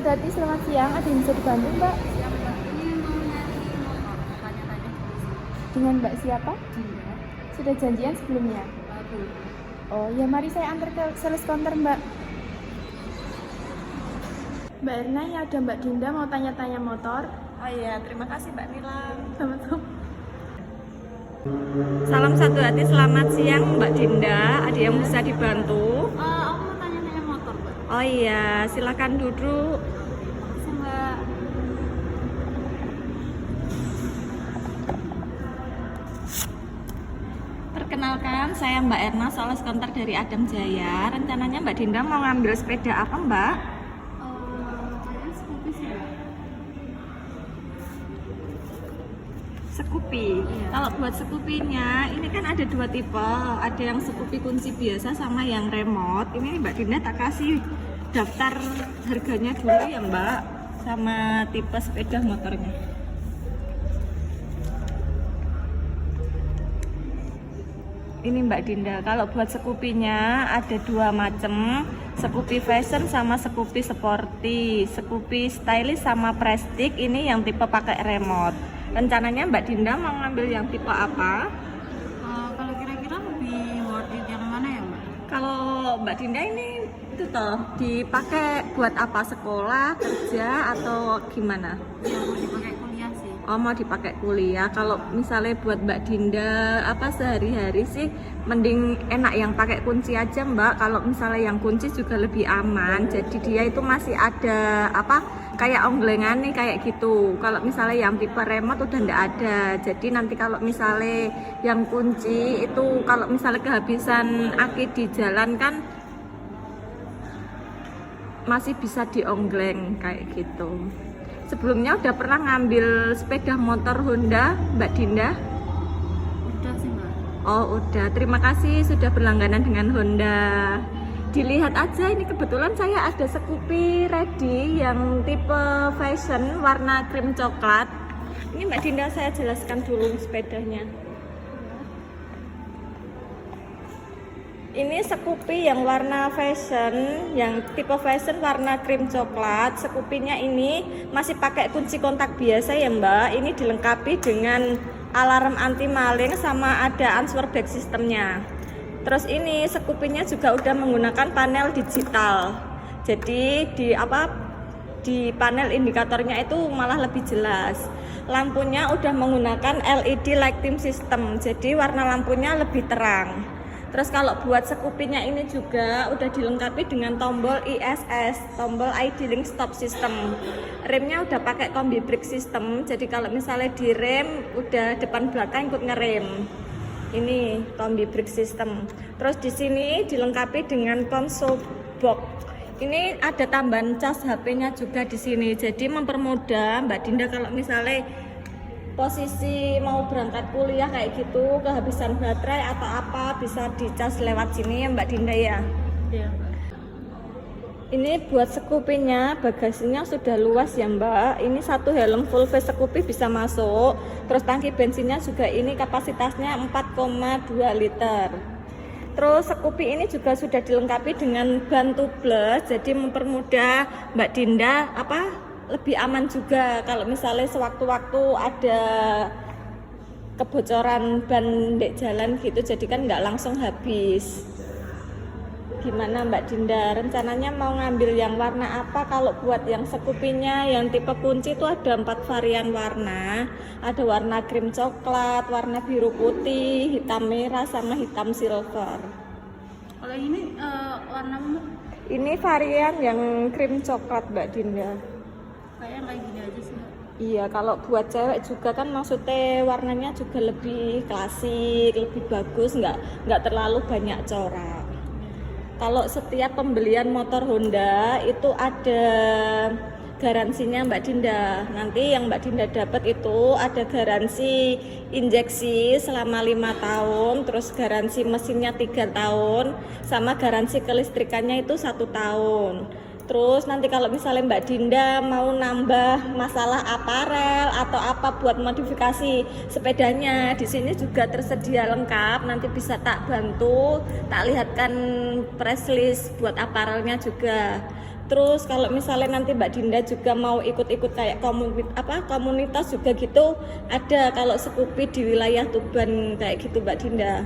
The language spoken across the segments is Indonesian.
Sadati, selamat siang. Ada yang bisa dibantu, Mbak? Siang Mbak, ini mau nyari motor, tanya-tanya dulu sih. Dengan Mbak siapa? Dinda, Sudah janjian sebelumnya? belum. Oh ya, mari saya antar ke sales counter, Mbak. Mbak Erna, ya ada Mbak Dinda mau tanya-tanya motor. Oh iya, terima kasih Mbak Nilam. Sama-sama. Salam satu hati, selamat siang Mbak Dinda. Ada yang bisa dibantu? Aku mau tanya-tanya motor, Mbak. Oh iya, silakan duduk. Makasih, Mbak. Perkenalkan, saya Mbak Erna, sales counter dari Adam Jaya. Rencananya Mbak Dinda mau ngambil sepeda apa Mbak? Kayaknya Scoopy sih, Mbak. Scoopy. Iya. Kalau buat Scoopy-nya, ini kan ada dua tipe. Ada yang Scoopy kunci biasa sama yang remote. Ini Mbak Dinda tak kasih daftar harganya dulu ya Mbak, sama tipe sepeda motornya. Ini Mbak Dinda, kalau buat Scoopy-nya ada dua macam, Scoopy Fashion sama Scoopy Sporty, Scoopy Stylish sama Prestige. Ini yang tipe pakai remote. Rencananya Mbak Dinda mau ngambil yang tipe apa? Kalau kira-kira lebih worth it yang mana ya, Mbak? Kalau Mbak Dinda ini itu toh dipakai buat apa, sekolah, kerja atau gimana? Yang mau dipakai kuliah sih. Oh, mau dipakai kuliah. Kalau misalnya buat Mbak Dinda apa sehari-hari sih mending enak yang pakai kunci aja Mbak. Kalau misalnya yang kunci juga lebih aman. Jadi dia itu masih ada apa kayak onglengan nih kayak gitu. Kalau misalnya yang tipe remote udah ndak ada. Jadi nanti kalau misalnya yang kunci itu kalau misalnya kehabisan aki di jalan kan masih bisa diongleng kayak gitu. Sebelumnya udah pernah ngambil sepeda motor Honda, Mbak Dinda? Udah sih, Mbak. Oh udah, terima kasih sudah berlangganan dengan Honda. Dilihat aja, ini kebetulan saya ada Scoopy ready yang tipe fashion warna krim coklat. Ini Mbak Dinda saya jelaskan dulu sepedanya. Ini Scoopy yang warna fashion, yang tipe fashion warna krim coklat. Scoopy-nya ini masih pakai kunci kontak biasa ya Mbak. Ini dilengkapi dengan alarm anti maling sama ada answer back sistemnya. Terus ini Scoopy-nya juga udah menggunakan panel digital. Jadi di panel indikatornya itu malah lebih jelas. Lampunya udah menggunakan LED lighting system. Jadi warna lampunya lebih terang. Terus kalau buat Scoopy-nya ini juga udah dilengkapi dengan tombol ISS, tombol idling stop system. Remnya udah pakai kombi brake system. Jadi kalau misalnya di rem udah depan belakang ikut ngerem. Ini kombi brake system. Terus di sini dilengkapi dengan console box. Ini ada tambahan cas HP-nya juga di sini. Jadi mempermudah Mbak Dinda kalau misalnya posisi mau berangkat kuliah kayak gitu, kehabisan baterai atau apa bisa dicas lewat sini ya Mbak Dinda ya. Iya, Mbak. Ini buat Scoopy-nya, bagasinya sudah luas ya Mbak. Ini satu helm full face Scoopy bisa masuk. Terus tangki bensinnya juga ini kapasitasnya 4,2 liter. Terus Scoopy ini juga sudah dilengkapi dengan ban tubles, jadi mempermudah Mbak Dinda lebih aman juga kalau misalnya sewaktu-waktu ada kebocoran ban di jalan gitu, jadi kan nggak langsung habis. Gimana Mbak Dinda, rencananya mau ngambil yang warna apa? Kalau buat yang Scoopy-nya yang tipe kunci itu ada 4 varian warna. Ada warna krim coklat, warna biru putih, hitam merah, sama hitam silver. Kalau ini warna Ini varian yang krim coklat Mbak Dinda. kayak gini aja sih, Mbak. Iya, kalau buat cewek juga kan maksudnya warnanya juga lebih klasik, lebih bagus, nggak terlalu banyak corak. Kalau setiap pembelian motor Honda itu ada garansinya Mbak Dinda. Nanti yang Mbak Dinda dapat itu ada garansi injeksi selama 5 tahun, terus garansi mesinnya 3 tahun, sama garansi kelistrikannya itu 1 tahun. Terus nanti kalau misalnya Mbak Dinda mau nambah masalah aparel atau apa buat modifikasi sepedanya, di sini juga tersedia lengkap. Nanti bisa tak bantu, tak lihatkan press list buat aparelnya juga. Terus kalau misalnya nanti Mbak Dinda juga mau ikut-ikut kayak komunitas juga gitu, ada kalau Scoopy di wilayah Tuban kayak gitu Mbak Dinda.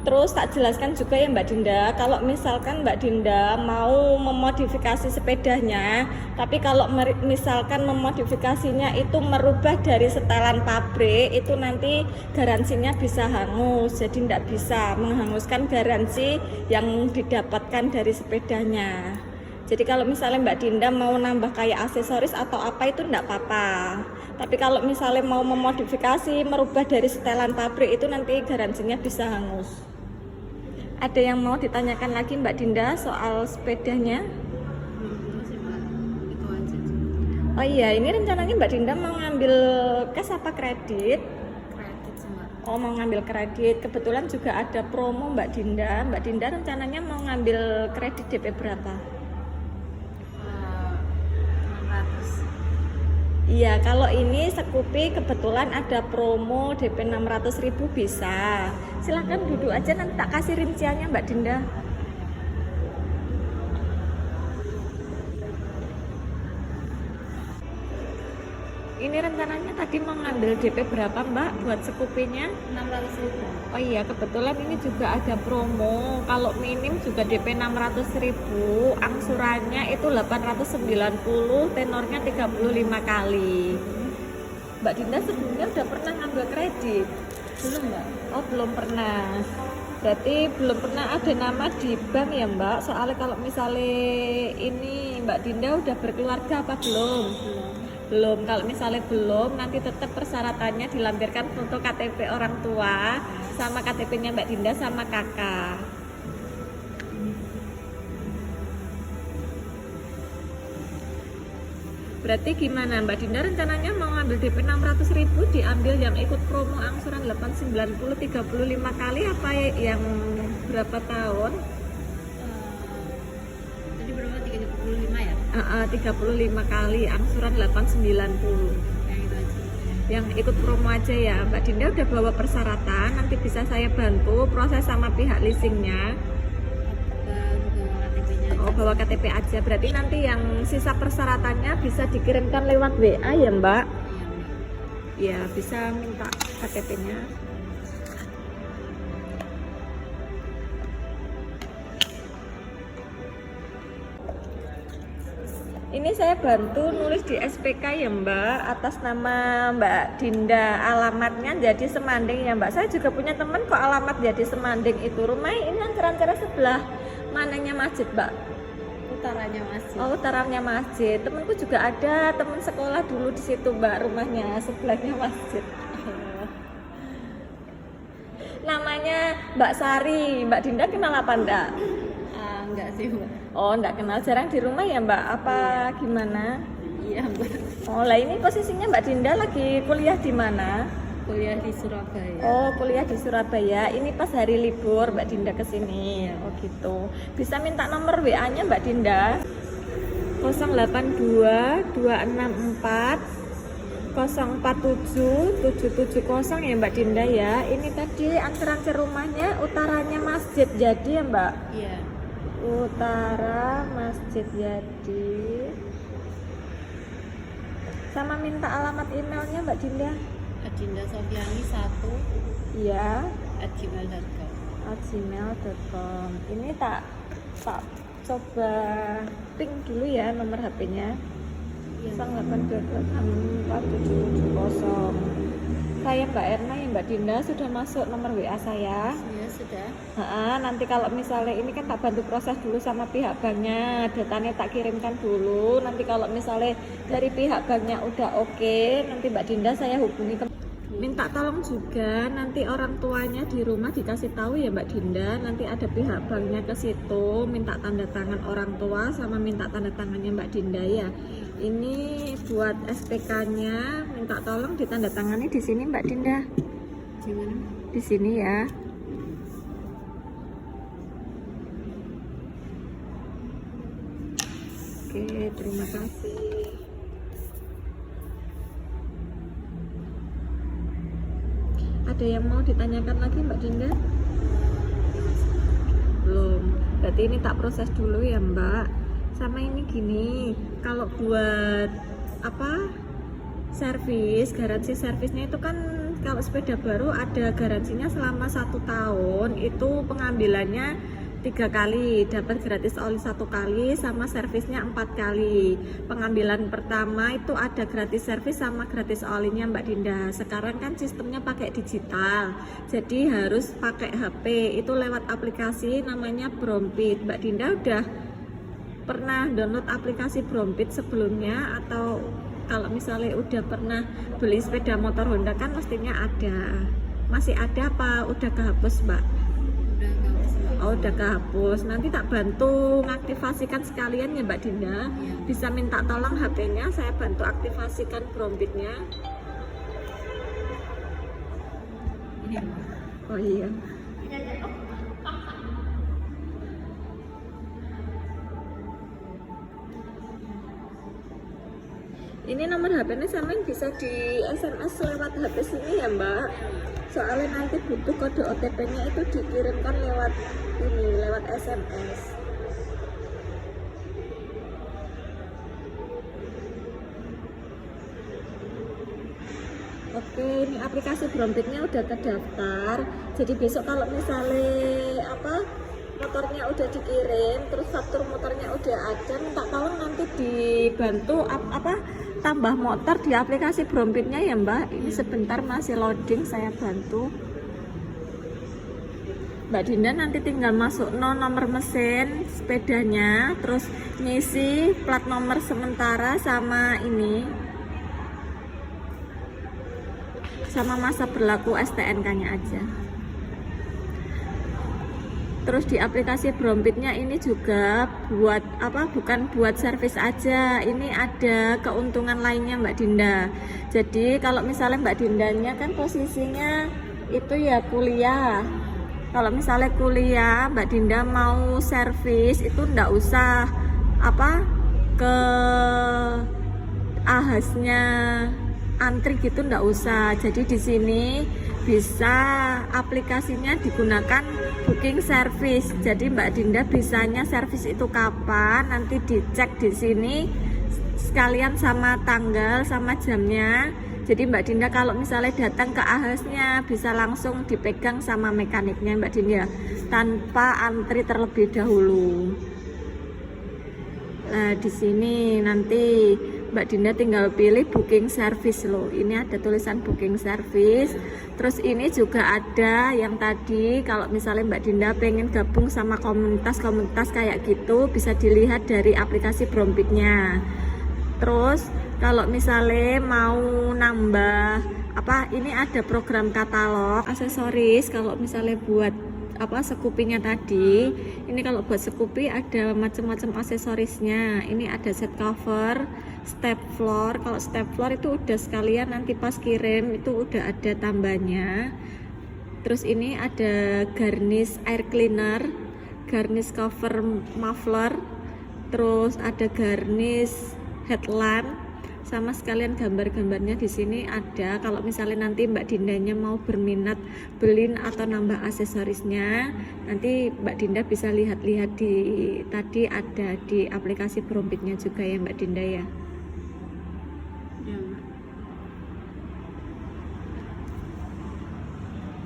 Terus tak jelaskan juga ya Mbak Dinda, kalau misalkan Mbak Dinda mau memodifikasi sepedanya, tapi kalau misalkan memodifikasinya itu merubah dari setelan pabrik, itu nanti garansinya bisa hangus, jadi tidak bisa menghanguskan garansi yang didapatkan dari sepedanya. Jadi kalau misalnya Mbak Dinda mau nambah kayak aksesoris atau apa itu enggak apa-apa. Tapi kalau misalnya mau memodifikasi, merubah dari setelan pabrik itu nanti garansinya bisa hangus. Ada yang mau ditanyakan lagi Mbak Dinda soal sepedanya? Belum sih Mbak, itu aja. Oh iya, ini rencananya Mbak Dinda mau ngambil cash apa kredit? Kredit sih Mbak. Oh, mau ngambil kredit. Kebetulan juga ada promo Mbak Dinda. Mbak Dinda rencananya mau ngambil kredit DP berapa? 600. Iya, kalau ini Scoopy kebetulan ada promo DP 600.000 bisa. Silahkan duduk aja, nanti tak kasih rinciannya Mbak Dinda. Ini rencananya tadi mau ngambil DP berapa Mbak buat Scoopy-nya? 600.000. Oh iya, kebetulan ini juga ada promo. Kalau minim juga DP 600.000, angsurannya itu 890, tenornya 35 kali. Mbak Dinda sebelumnya udah pernah ngambil kredit? Belum Mbak. Oh, belum pernah. Berarti belum pernah ada nama di bank ya Mbak? Soalnya kalau misalnya ini Mbak Dinda udah berkeluarga apa belum? Belum. Kalau misalnya belum, nanti tetap persyaratannya dilampirkan foto KTP orang tua sama KTP-nya Mbak Dinda sama kakak. Berarti gimana Mbak Dinda rencananya mau ngambil DP 600.000 diambil yang ikut promo angsuran 890 35 kali apa yang berapa tahun? Tadi berapa? 35 ya? 35 kali angsuran 890. Yang itu aja. Yang ikut promo aja ya. Mbak Dinda udah bawa persyaratan, nanti bisa saya bantu proses sama pihak leasingnya. Bawa KTP-nya aja. Oh, bawa KTP aja. Berarti nanti yang sisa persyaratannya bisa dikirimkan lewat WA ya Mbak? Iya Mbak. Ya, bisa minta KTP-nya. Ini saya bantu nulis di SPK ya Mbak, atas nama Mbak Dinda. Alamatnya jadi Semanding ya Mbak. Saya juga punya teman kok alamat jadi Semanding itu. Rumahnya ini antara sebelah mananya masjid Mbak? Utaranya masjid. Oh, utaranya masjid. Temanku juga ada teman sekolah dulu di situ Mbak, rumahnya sebelahnya masjid. Namanya Mbak Sari. Mbak Dinda kenal apa enggak? Enggak sih Mbak. Oh, enggak kenal, jarang di rumah ya Mbak? Apa gimana? Iya Mbak. Oh, lah ini posisinya Mbak Dinda lagi kuliah di mana? Kuliah di Surabaya. Oh, kuliah di Surabaya. Ini pas hari libur Mbak Dinda kesini. Oh gitu. Bisa minta nomor WA-nya Mbak Dinda? 082 264 047 770 ya Mbak Dinda ya. Ini tadi antaran ke rumahnya utaranya Masjid Jadi ya Mbak? Iya. Utara Masjid Jadi. Sama minta alamat emailnya Mbak Dinda? Adinda Sofiani 1 Iya. @gmail.com. @gmail.com. Ini tak coba ping dulu ya nomor HP-nya. 0822647770. Saya Mbak Erna ya Mbak Dinda, sudah masuk nomor WA saya. Ya sudah. Nanti kalau misalnya ini kan tak bantu proses dulu sama pihak banknya, datanya tak kirimkan dulu. Nanti kalau misalnya dari pihak banknya udah oke, nanti Mbak Dinda saya hubungi minta tolong juga nanti orang tuanya di rumah dikasih tahu ya Mbak Dinda. Nanti ada pihak banknya ke situ minta tanda tangan orang tua sama minta tanda tangannya Mbak Dinda ya. Ini buat SPK-nya minta tolong ditandatangani di sini Mbak Dinda. Di mana? Di sini ya. Oke, terima kasih. Ada yang mau ditanyakan lagi Mbak Dinda? Belum. Berarti ini tak proses dulu ya Mbak. Sama ini gini, kalau buat apa servis, garansi servisnya itu kan kalau sepeda baru ada garansinya selama 1 tahun, itu pengambilannya 3 kali, dapat gratis oli 1 kali, sama servisnya 4 kali. Pengambilan pertama itu ada gratis servis sama gratis olinya Mbak Dinda. Sekarang kan sistemnya pakai digital, jadi harus pakai HP, itu lewat aplikasi namanya Brompit. Mbak Dinda udah pernah download aplikasi Brompit sebelumnya, atau kalau misalnya udah pernah beli sepeda motor Honda kan mestinya ada. Masih ada apa udah kehapus Mbak? Udah nggak bisa. Oh, udah kehapus. Nanti tak bantu ngaktifasikan sekalian ya Mbak Dinda. Bisa minta tolong HP-nya, saya bantu aktifasikan Brompitnya. Ini Mbak. Oh iya. Ini nomor HP-nya sampean bisa di SMS lewat HP sini ya Mbak. Soalnya nanti butuh kode OTP-nya itu dikirimkan lewat ini, lewat SMS. Oke, ini aplikasi Brompitnya udah terdaftar. Jadi besok kalau misalnya motornya udah dikirim, terus faktur motornya udah ada, minta tolong nanti dibantu tambah motor di aplikasi Brompitnya ya Mbak. Ini sebentar masih loading, saya bantu. Mbak Dinda nanti tinggal masuk nomor mesin sepedanya, terus ngisi plat nomor sementara sama ini, sama masa berlaku STNK-nya aja. Terus di aplikasi Brompitnya ini juga buat bukan buat servis aja, ini ada keuntungan lainnya Mbak Dinda. Jadi kalau misalnya Mbak Dindanya kan posisinya itu ya kuliah. Kalau misalnya kuliah Mbak Dinda mau servis itu ndak usah ke ahasnya antri gitu, ndak usah. Jadi di sini bisa aplikasinya digunakan booking service. Jadi Mbak Dinda bisanya servis itu kapan, nanti dicek di sini sekalian sama tanggal sama jamnya. Jadi Mbak Dinda kalau misalnya datang ke ahasnya bisa langsung dipegang sama mekaniknya Mbak Dinda tanpa antri terlebih dahulu. Nah, di sini nanti Mbak Dinda tinggal pilih booking service loh. Ini ada tulisan booking service. Terus ini juga ada yang tadi kalau misalnya Mbak Dinda pengen gabung sama komunitas kayak gitu, bisa dilihat dari aplikasi Brompitnya. Terus kalau misalnya mau nambah ini ada program katalog aksesoris. Kalau misalnya buat scoopy-nya tadi, ini kalau buat scoopy ada macam-macam aksesorisnya. Ini ada set cover, step floor. Kalau step floor itu udah sekalian, nanti pas kirim itu udah ada tambahnya. Terus ini ada garnish air cleaner, garnish cover muffler, terus ada garnish headlamp, sama sekalian gambar-gambarnya di sini ada. Kalau misalnya nanti Mbak Dindanya mau berminat beli atau nambah aksesorisnya, nanti Mbak Dinda bisa lihat-lihat tadi ada di aplikasi Brompitnya juga ya Mbak Dinda ya.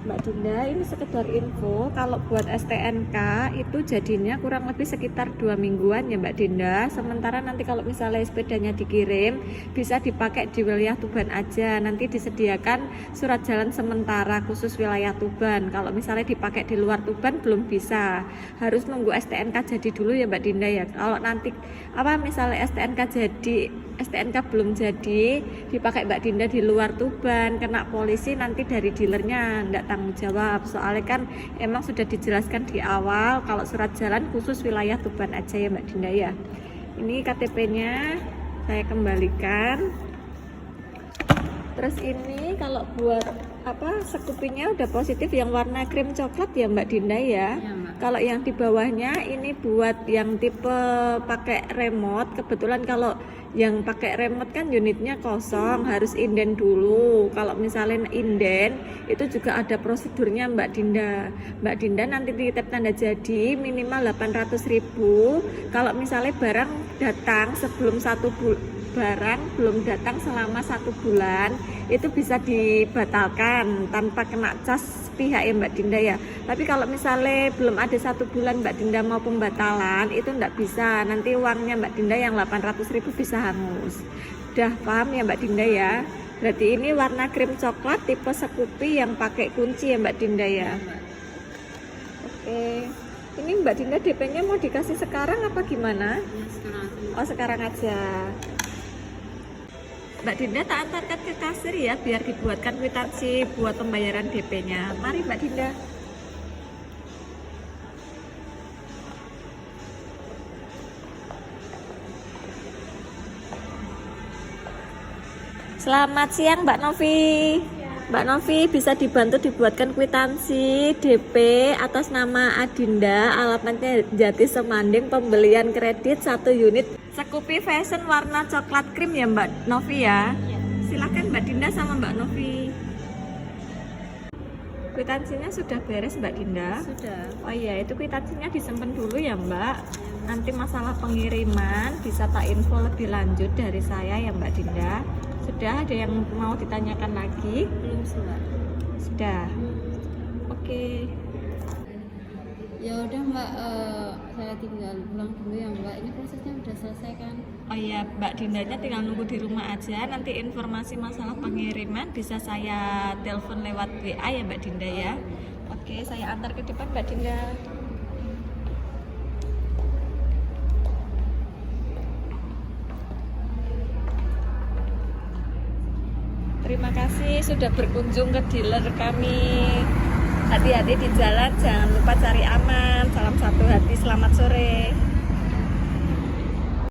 Mbak Dinda, ini sekedar info, kalau buat STNK itu jadinya kurang lebih sekitar 2 mingguan ya Mbak Dinda. Sementara nanti kalau misalnya sepedanya dikirim, bisa dipakai di wilayah Tuban aja. Nanti disediakan surat jalan sementara khusus wilayah Tuban. Kalau misalnya dipakai di luar Tuban belum bisa, harus nunggu STNK jadi dulu ya Mbak Dinda ya. Kalau nanti misalnya STNK belum jadi, dipakai Mbak Dinda di luar Tuban, kena polisi nanti dari dealernya nggak tanggung jawab. Soalnya kan emang sudah dijelaskan di awal kalau surat jalan khusus wilayah Tuban aja ya Mbak Dinda ya. Ini KTP-nya saya kembalikan. Terus ini kalau buat scoopy-nya udah positif yang warna krim coklat ya Mbak Dinda ya. Iya Mbak. Kalau yang di bawahnya ini buat yang tipe pakai remote. Kebetulan kalau yang pakai remote kan unitnya kosong, harus inden dulu. Kalau misalnya inden itu juga ada prosedurnya Mbak Dinda. Mbak Dinda nanti titip tanda jadi minimal 800.000. Kalau misalnya barang datang sebelum barang belum datang selama 1 bulan itu bisa dibatalkan tanpa kena cas pihak ya Mbak Dinda ya. Tapi kalau misalnya belum ada 1 bulan Mbak Dinda mau pembatalan itu enggak bisa, nanti uangnya Mbak Dinda yang 800.000 bisa hangus. Udah paham ya Mbak Dinda ya? Berarti ini warna krim coklat tipe Scoopy yang pakai kunci ya Mbak Dinda ya. Oke, ini Mbak Dinda DP-nya mau dikasih sekarang apa gimana? Oh sekarang aja. Mbak Dinda tak antarkan ke kasir ya biar dibuatkan kwitansi buat pembayaran DP-nya. Mari Mbak Dinda. Selamat siang Mbak Novi. Mbak Novi bisa dibantu dibuatkan kwitansi DP atas nama Adinda, alamatnya Jati Semanding, pembelian kredit 1 unit Scoopy Fashion warna coklat krim ya Mbak Novi ya. Silakan Mbak Dinda sama Mbak Novi. Kwitansinya sudah beres Mbak Dinda? Sudah. Oh iya, itu kwitansinya disimpan dulu ya Mbak. Nanti masalah pengiriman bisa tak info lebih lanjut dari saya ya Mbak Dinda. Sudah ada yang mau ditanyakan lagi? Belum sih Mbak. Sudah. Oke. Ya udah Mbak, saya tinggal pulang dulu ya Mbak. Ini prosesnya udah selesai kan? Oh iya, Mbak Dindanya tinggal nunggu di rumah aja. Nanti informasi masalah pengiriman bisa saya telepon lewat WA ya Mbak Dinda ya. Oke, saya antar ke depan Mbak Dinda. Terima kasih sudah berkunjung ke dealer kami. Hati-hati di jalan, jangan lupa cari aman. Salam satu hati, selamat sore.